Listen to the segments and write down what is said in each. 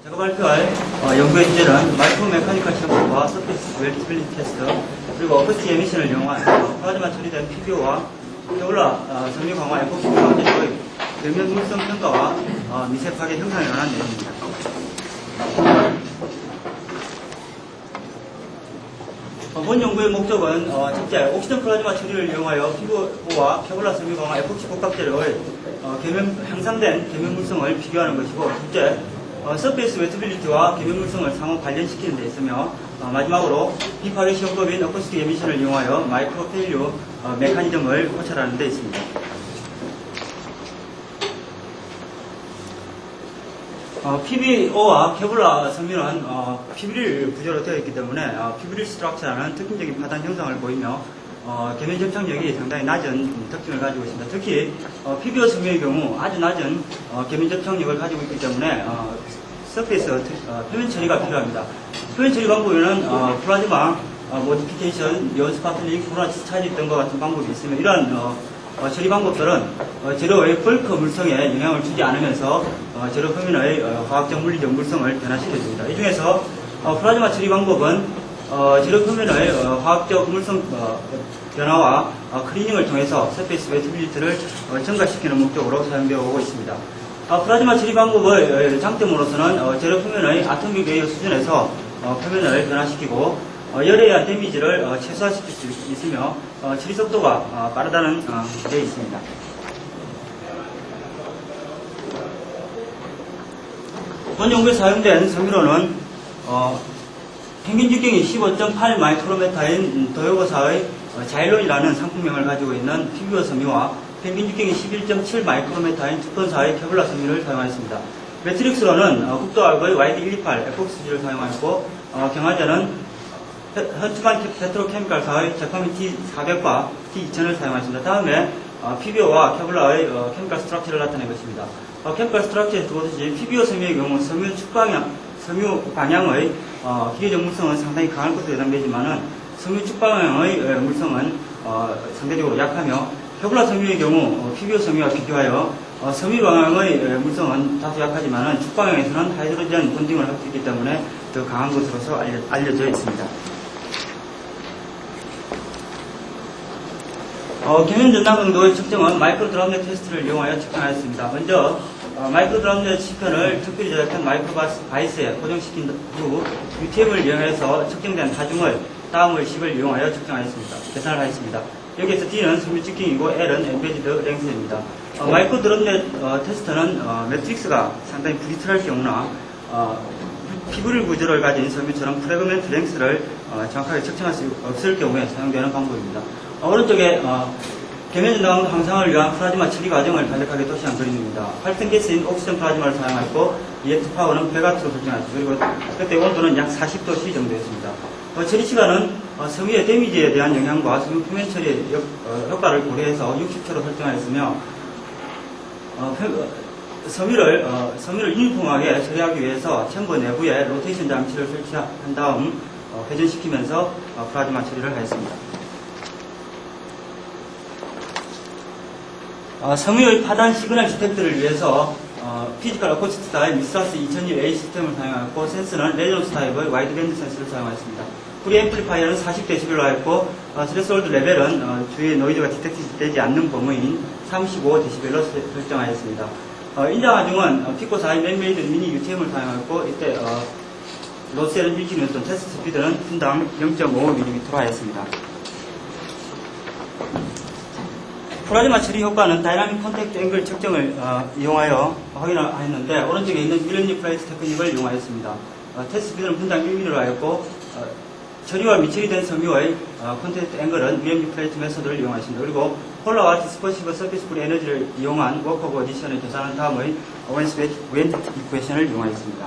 제가 발표할 연구의 주제는 마이크로 메카니컬 시험과 서페이스 웰리지빌리티 테스트 그리고 어쿠스틱 에미션을 이용한 플라즈마 처리된 PBO와 케블라 섬유 강화 에폭시 공학제조의表面물성 평가와 미세 파괴 형상에 관한 내용입니다. 본 연구의 목적은 첫째, 옥시전 플라즈마 처리를 이용하여 PBO와 케블라 섬유 강화 에폭시 복합재료의 향상된 계면 물성을 비교하는 것이고, 둘째, 서페이스 웨트빌리티와 계면 물성을 상호 관련시키는 데 있으며, 마지막으로 비파괴 시험법인 어쿠스틱 에미션을 이용하여 마이크로 페일류 메커니즘을 고찰하는 데 있습니다. PBO와 케블라 섬유는 피브릴 구조로 되어 있기 때문에 피브릴 스트럭처라는 특징적인 파단 형상을 보이며 계면 접착력이 상당히 낮은 특징을 가지고 있습니다. 특히 PBO 섬유의 경우 아주 낮은 계면 접착력을 가지고 있기 때문에 서페이스 표면 처리가 필요합니다. 표면 처리 방법에는 플라즈마 모디피케이션, 이온 스파클링, 코로나 디스차지 등과 같은 방법이 있으며, 이러한 처리 방법들은 재료의 벌크 물성에 영향을 주지 않으면서 재료 표면의 화학적 물리적 물성을 변화시켜줍니다. 이 중에서 플라즈마 처리 방법은 재료 표면의 화학적 물성 변화와 클리닝을 통해서 서페이스 웨트빌리티를 증가시키는 목적으로 사용되어 오고 있습니다. 플라즈마 처리 방법의 장점으로서는 재료 표면의 아토믹 레이어 수준에서 표면을 변화시키고 열에 의한 데미지를 최소화시킬 수 있으며 처리 속도가 빠르다는 데 있습니다. 본 연구에 사용된 섬유로는 평균 직경이 15.8 마이크로메타인 도요고사의 자일론이라는 상품명을 가지고 있는 PBO 섬유와 평균 직경이 11.7 마이크로메타인 투톤사의 케블라 섬유를 사용하였습니다. 매트릭스로는 국도알거의 YD128 에폭시지를 사용하였고, 경화제는 헌트만 페트로케미칼사의 제파민 T400과 T2000을 사용하였습니다. 다음에 PBO와 케블라의 케미칼 스트럭처를 나타낸 것입니다. 케미칼 스트럭처에서 보듯이 PBO 섬유의 경우 섬유 방향의 기계적 물성은 상당히 강할 것으로 예상되지만 섬유 축방향의 물성은 상대적으로 약하며, 케블라 섬유의 경우 PBO 섬유와 비교하여 섬유 방향의 물성은 다소 약하지만 축방향에서는 하이드로젠 본딩을 할 수 있기 때문에 더 강한 것으로서 알려져 있습니다. 계면 전당 강도의 측정은 마이크로 드럼넷 테스트를 이용하여 측정하였습니다. 먼저 마이크로 드럼넷 시편을 특별히 제작한 마이크로 바이스에 고정시킨 후 UTM을 이용해서 측정된 하중을 다음의 식을 이용하여 측정하였습니다. 계산을 하였습니다. 여기에서 D는 섬유 직경이고 L은 엠베디드 랭스입니다. 마이크로 드럼넷 테스트는 매트릭스가 상당히 브리틀할 경우나 피브릴 구조를 가진 섬유처럼 프래그멘트 랭스를 정확하게 측정할 수 없을 경우에 사용되는 방법입니다. 오른쪽에 계면 전당 향상을 위한 플라즈마 처리 과정을 간략하게 도시한 그림입니다. 활성가스인 옥시전 플라즈마를 사용했고, EF 파워는 100W로 설정했습니다. 그리고 그때 온도는 약 40도C 정도였습니다. 처리 시간은 섬유의 데미지에 대한 영향과 섬유 표면 처리의 효과를 고려해서 60초로 설정하였으며, 섬유를 유니폼하게 처리하기 위해서 챔버 내부에 로테이션 장치를 설치한 다음 회전시키면서 플라즈마 처리를 하였습니다. 섬유의 파단 시그널 디텍터를 위해서 피지컬 어코스틱 타입 미스터스 2001A 시스템을 사용하였고, 센서는 레전스 타입의 와이드밴드 센서를 사용하였습니다. 프리 앰플리파이어는 40dB로 하였고, 스레스홀드 레벨은 주위의 노이즈가 디텍트되지 않는 범위인 35dB로 설정하였습니다. 인장 하중은 피코4의 맨메이드 미니 UTM을 사용하였고, 이때 로셀은 1kN, 테스트 스피드는 분당 0.5mm로 하였습니다. 플라즈마 처리 효과는 다이나믹 컨택트 앵글 측정을 이용하여 확인하였는데, 오른쪽에 있는 윌리엄 플레이트 테크닉을 이용하였습니다. 테스트 스피드는 분당 1mm로 하였고, 처리와 미처리된 섬유의 컨택트 앵글은 윌리엄 플레이트 메소드를 이용하였습니다. 그리고 폴라와 디스퍼시브 서피스 프리 에너지를 이용한 워크 오브 어디션을 계산한 다음의 오웬스 웬트 이퀘이션을 이용하였습니다.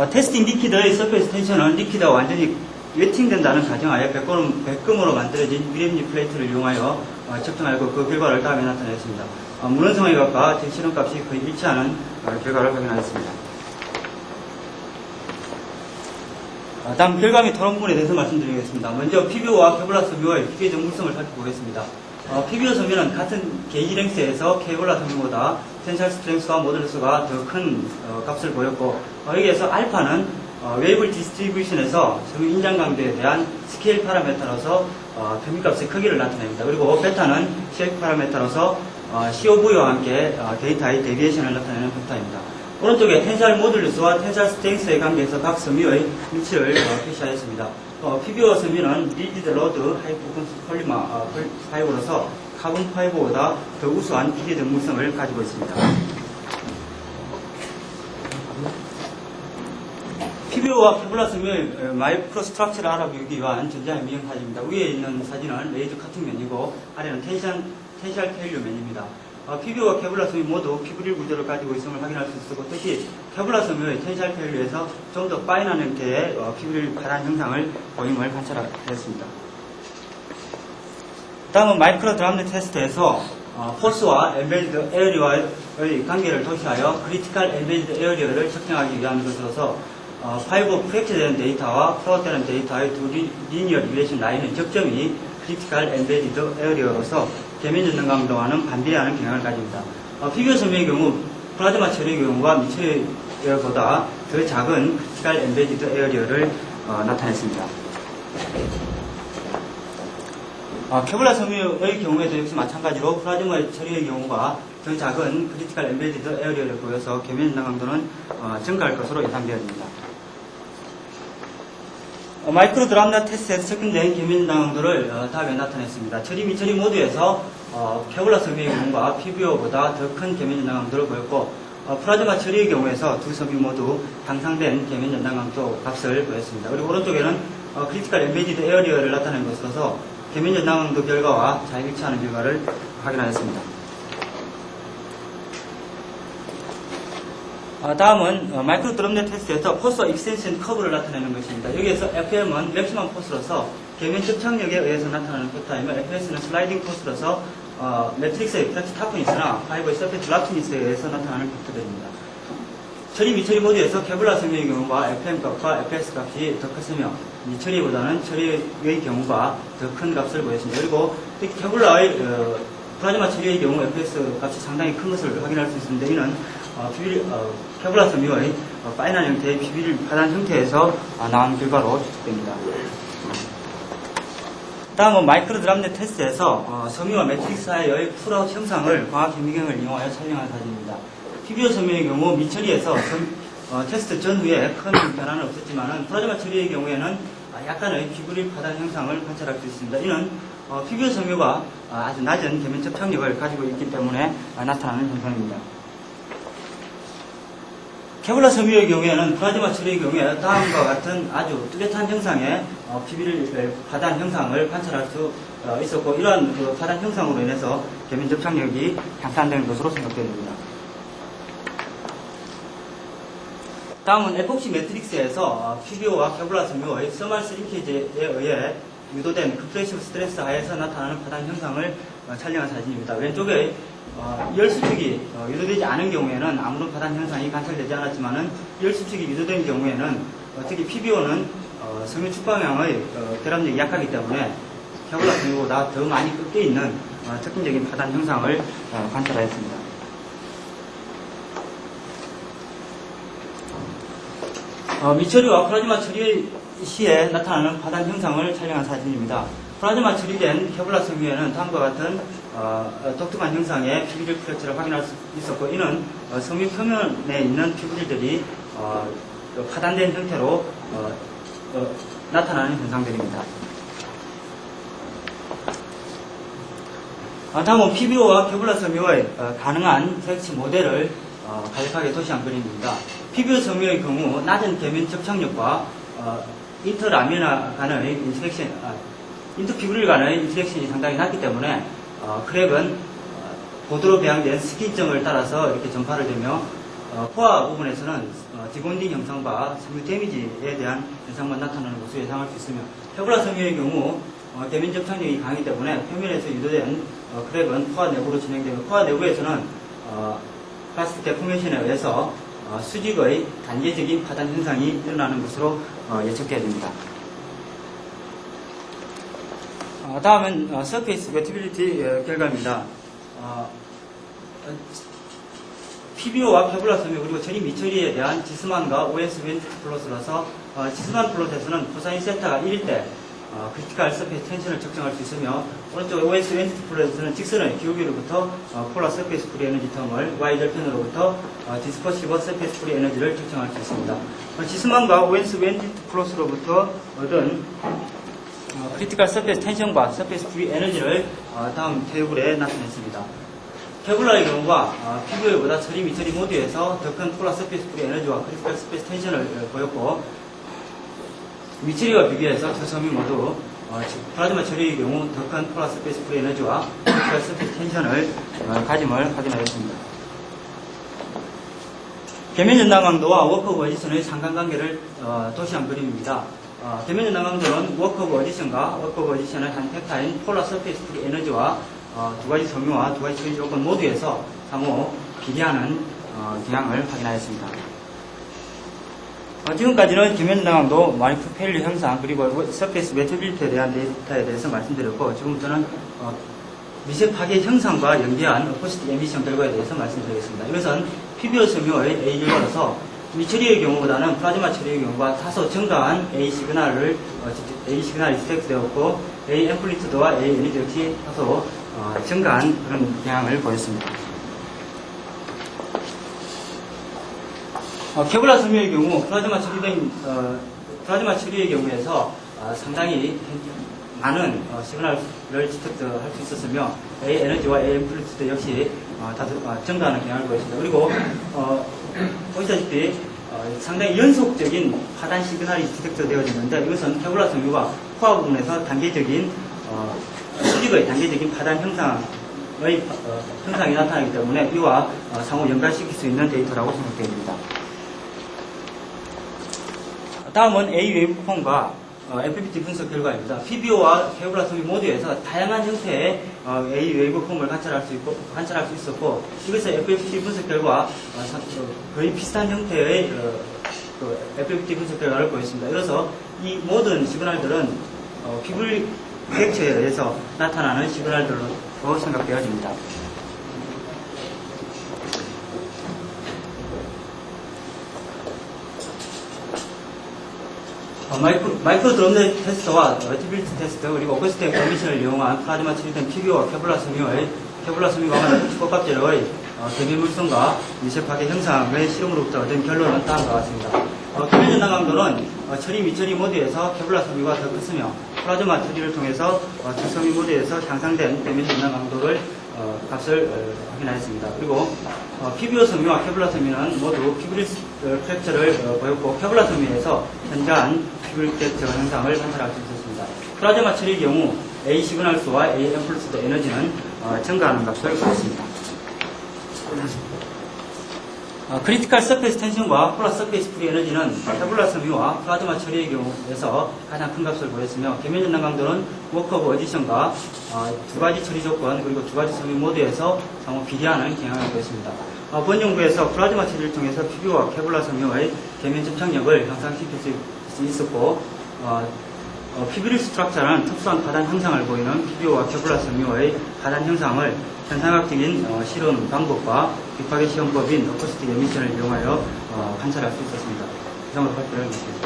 테스팅 리퀴드의 서페이스 텐션은 리퀴드가 완전히 웨팅된다는 가정하에 백금으로 만들어진 윌리엄 플레이트를 이용하여 측정하였고, 그 결과를 다음에 나타냈습니다. 무논성의 값과 적실험 값이 거의 일치하는 결과를 확인하였습니다. 다음 결과 및 토론 부분에 대해서 말씀드리겠습니다. 먼저 PBO와 케블라 섬유의 기계적 물성을 살펴보겠습니다. PBO 섬유는 같은 게이지 랭스에서 케블라 섬유보다 텐사일 스트렝스와 모듈러스가 더 큰 값을 보였고, 여기에서 알파는 웨이블 디스트리뷰션에서 섬유 인장 강도에 대한 스케일 파라메터로서 평균값의 크기를 나타냅니다. 그리고 베타는 쉐이프 파라메터로서 COV와 함께 데이터의 데비에이션을 나타내는 벡터입니다. 오른쪽에 텐사일 모듈러스와 텐사일 스트렝스의 관계에서 각 섬유의 위치를 표시하였습니다. PBO 섬유는 리디드 로드 하이퍼컨스 폴리머 파이버로서 카본 파이버보다 더 우수한 피디드 무성을 가지고 있습니다. PBO와 케블라 섬유의 마이크로 스트럭처를 알아보기 위한 전자의 미형 사진입니다. 위에 있는 사진은 레이저 커팅면이고 아래는 텐셜 테일류면입니다. PBO와 케블라 섬유 모두 피브릴 구조를 가지고 있음을 확인할 수 있었고, 특히 케블라 섬유의 텐셜 테일류에서 좀 더 파인한 형태의 피브릴 파단 형상을 보임을 관찰하였습니다. 다음은 마이크로 드랍넷 테스트에서 포스와 엠베디드 에어리어의 관계를 도시하여 크리티컬 엠베디드 에어리어를 측정하기 위한 것으로서 파이버 프랙처되는 데이터와 플롯되는 데이터의 두 리니어 리레이션 라인의 적점이 크리티컬 엠베디드 에어리어로서 계면 전등 강도와는 반비례하는 경향을 가집니다. PBO 섬유의 경우 플라즈마 처리의 경우가 미처리어보다 더 작은 크리티컬 엠베디드 에어리어를 나타냈습니다. 케블라 섬유의 경우에도 역시 마찬가지로 플라즈마 처리의 경우가 더 작은 크리티컬 엠베디드 에어리어를 보여서 계면 전등 강도는 증가할 것으로 예상되어집니다. 마이크로 드랍넷 테스트에서 측정된 계면 전등 강도를 다음에 나타냈습니다. 처리 미처리 모드에서 케블라 섬유의 경우가 PBO보다 더 큰 계면 전등 강도를 보였고, 플라즈마 처리의 경우에서 두 섬유 모두 향상된 계면 전등 강도 값을 보였습니다. 그리고 오른쪽에는 크리티컬 엠베디드 에어리어를 나타낸 것으로서 계면 전등 강도 결과와 잘 일치하는 결과를 확인하였습니다. 다음은 마이크로 드랍넷 테스트에서 포스 익스텐션 커브를 나타내는 것입니다. 여기에서 FM은 맥시멈 포스로서 계면 접착력에 의해서 나타나는 벡터이며, FS는 슬라이딩 포스로서 매트릭스의 프랙처 타프니스나 파이버의 서페이스 라프니스에 의해서 나타나는 벡터들입니다. 처리 미처리 모드에서 케블라 섬유의 경우가 FM 값과 FS 값이 더 컸으며, 미처리보다는 처리의 경우가 더 큰 값을 보였습니다. 그리고 특히 케블라의 플라즈마 처리의 경우 FS 값이 상당히 큰 것을 확인할 수 있습니다. 이는 케블라 섬유의 파인한 형태의 비빌 파단 형태에서 나온 결과로 추측됩니다. 다음은 마이크로 드랍넷 테스트에서 섬유와 매트릭스 사이의 풀아웃 형상을 광학 현미경을 이용하여 촬영한 사진입니다. PBO 섬유의 경우 미처리에서 테스트 전후에 큰 변화는 없었지만 플라즈마 처리의 경우에는 약간의 비브릴 파단 형상을 관찰할 수 있습니다. 이는 PBO 섬유가 아주 낮은 계면 접착력을 가지고 있기 때문에 나타나는 현상입니다. 케블라 섬유의 경우에는 플라즈마 처리의 경우에 다음과 같은 아주 뚜렷한 형상의 비빌 파단 형상을 관찰할 수 있었고, 이러한 그 파단 형상으로 인해서 계면 접착력이 향상되는 것으로 생각됩니다. 다음은 에폭시 매트릭스에서 PBO와 케블라 섬유의 서멀 스링케이지에 의해 유도된 컴프레시브 스트레스 하에서 나타나는 파단 형상을 촬영한 사진입니다. 왼쪽에 열수축이 유도되지 않은 경우에는 아무런 파단 형상이 관찰되지 않았지만은 열수축이 유도된 경우에는 특히 PBO는 섬유 축방향의 결합력이 약하기 때문에 케블라 섬유보다 더 많이 꺾여 있는 특징적인 파단 형상을 관찰하였습니다. 미처리와 플라즈마 처리 시에 나타나는 파단 형상을 촬영한 사진입니다. 플라즈마 처리된 케블라 섬유에는 다음과 같은 독특한 형상의 피브릴 프랙처를 확인할 수 있었고, 이는 섬유 표면에 있는 피브릴들이 파단된 형태로 나타나는 현상들입니다. 다음은 PBO와 케블라 섬유의 가능한 색치 모델을 간략하게 도시한 그림입니다. PBO 섬유의 경우 낮은 계면 접착력과 인터라미나 간의 인터피브릴 간의 인터랙션이 상당히 낮기 때문에 크랙은 고도로 배양된 스키점을 따라서 이렇게 전파를 되며, 포화 부분에서는 디본딩 형성과 섬유 데미지에 대한 현상만 나타나는 것으로 예상할 수 있으며, 케블라 섬유의 경우 계면 접착력이 강하기 때문에 표면에서 유도된 크랙은 포화 내부로 진행되고, 포화 내부에서는 플라스틱 데포메이션에 의해서 수직의 단계적인 파단 현상이 일어나는 것으로 예측되어집니다. 다음은 서페이스 매트빌리티 결과입니다. PBO와 케블라 섬유 그리고 처리 미처리에 대한 지스만과 OS 웬디트 플러스라서 지스만 플러스에서는 코사인 세타가 1일 때 크리티컬 서페이스 텐션을 측정할 수 있으며 오른쪽 OS 웬디트 플러스에서는 직선의 기울기로부터 폴라 서페이스 프리 에너지 텀을 Y절편으로부터 디스퍼시버 서페이스 프리 에너지를 측정할 수 있습니다. 지스만과 OS 웬디트 플러스로부터 얻은 크리티컬 서페이스 텐션과 서페이스 프리 에너지를 다음 테이블에 나타냈습니다. 케블라의 경우가 PBO보다 처리 미처리 모드에서 더 큰 폴라 서페이스 프리 에너지와 크리티컬 서페이스 텐션을 보였고 미처리와 비교해서 저 섬유 모두 플라즈마 처리의 경우 더 큰 폴라 서페이스 프리 에너지와 크리티컬 서페이스 텐션을 가짐을 확인하였습니다. 계면 전당 강도와 워크 오브 어디션의 상관관계를 도시한 그림입니다. 계면 전당 강도는 워크 오브 어디션과 워크 오브 어디션의 한 팩타인 폴라 서페이스 프리 에너지와 두 가지 섬유와 두 가지 처리 조건 모두에서 상호 비례하는 경향을 확인하였습니다. 지금까지는 계면전당강도 마이크로 페일류 형상 그리고 서페이스 매트빌리티에 대한 데이터에 대해서 말씀드렸고 지금부터는 미세 파괴 형상과 연계한 어포스틱 에미션 결과에 대해서 말씀드리겠습니다. 이것은 PBO 섬유의 A 결과로서 미처리의 경우보다는 플라즈마 처리의 경우가 다소 증가한 A 시그널이 디텍트되었고 A 앰플리튜드와 A 에너지 역시 다소 증가한 그런 경향을 보였습니다. 케블라 섬유의 경우 플라즈마 처리의 경우에서 상당히 많은 시그널을 디텍트할 수 있었으며 A 에너지와 A 앰플리튜드 역시 다소 증가하는 경향을 보였습니다. 그리고 보시다시피 상당히 연속적인 파단 시그널이 디텍트 되어지는데 이것은 케블라 섬유가 코어 부분에서 단계적인 수직의 단계적인 파단 형상이 나타나기 때문에 이와 상호 연관시킬 수 있는 데이터라고 생각됩니다. 다음은 A 웨이브폼과 FPT 분석 결과입니다. PBO와 케블라 섬유 모두에서 다양한 형태의 A 웨이브폼을 관찰할 수 있었고 이것의 FPT 분석 결과 거의 비슷한 형태의 FPT 분석 결과를 보였습니다. 이로써 이 모든 시그널들은 피부 객체에 의해서 나타나는 시그널들로 생각되어집니다. 마이크로 드럼넷 테스트와 웨티빌리티 테스트 그리고 오커스틱 커미션을 이용한 플라즈마 처리된 PBO와 케블라 섬유와 호흡값 재료의 대비물성과 미세 파괴 형상의 실험으로부터 얻은 결론은 다음과 같습니다. 계면 전당 강도는 처리 미처리 모드에서 케블라 섬유가 더 컸으며 플라즈마 처리를 통해서 두 섬유 모드에서 향상된 계면 전당 강도를 값을 확인하였습니다. 그리고 PBO 섬유와 케블라 섬유는 모두 피브릴 프랙처를 보였고 케블라 섬유에서 현저한 피브릴 프랙처 현상을 관찰할 수 있었습니다. 플라즈마 처리의 경우 A 시그널 수와 A 앰플리튜드 에너지는 증가하는 값을 보였습니다. 크리티컬 서페이스 텐션과 폴라 서페이스 프리 에너지는 케블라 섬유와 플라즈마 처리의 경우에서 가장 큰 값을 보였으며 계면 전당 강도는 워크 오브 어디션과 두 가지 처리 조건 그리고 두 가지 섬유 모드에서 상호 비례하는 경향을 보였습니다. 본 연구에서 플라즈마 처리를 통해서 PBO와 케블라 섬유의 계면 접착력을 향상시킬 수 있었고 피브릴 스트럭처는 특수한 파단 형상을 보이는 PBO와 케블라 섬유의 파단 형상을 현상학적인 실험 방법과 빅파괴 시험법인 어코스틱 에미션을 이용하여 관찰할 수 있었습니다. 이상으로 발표를 마치겠습니다.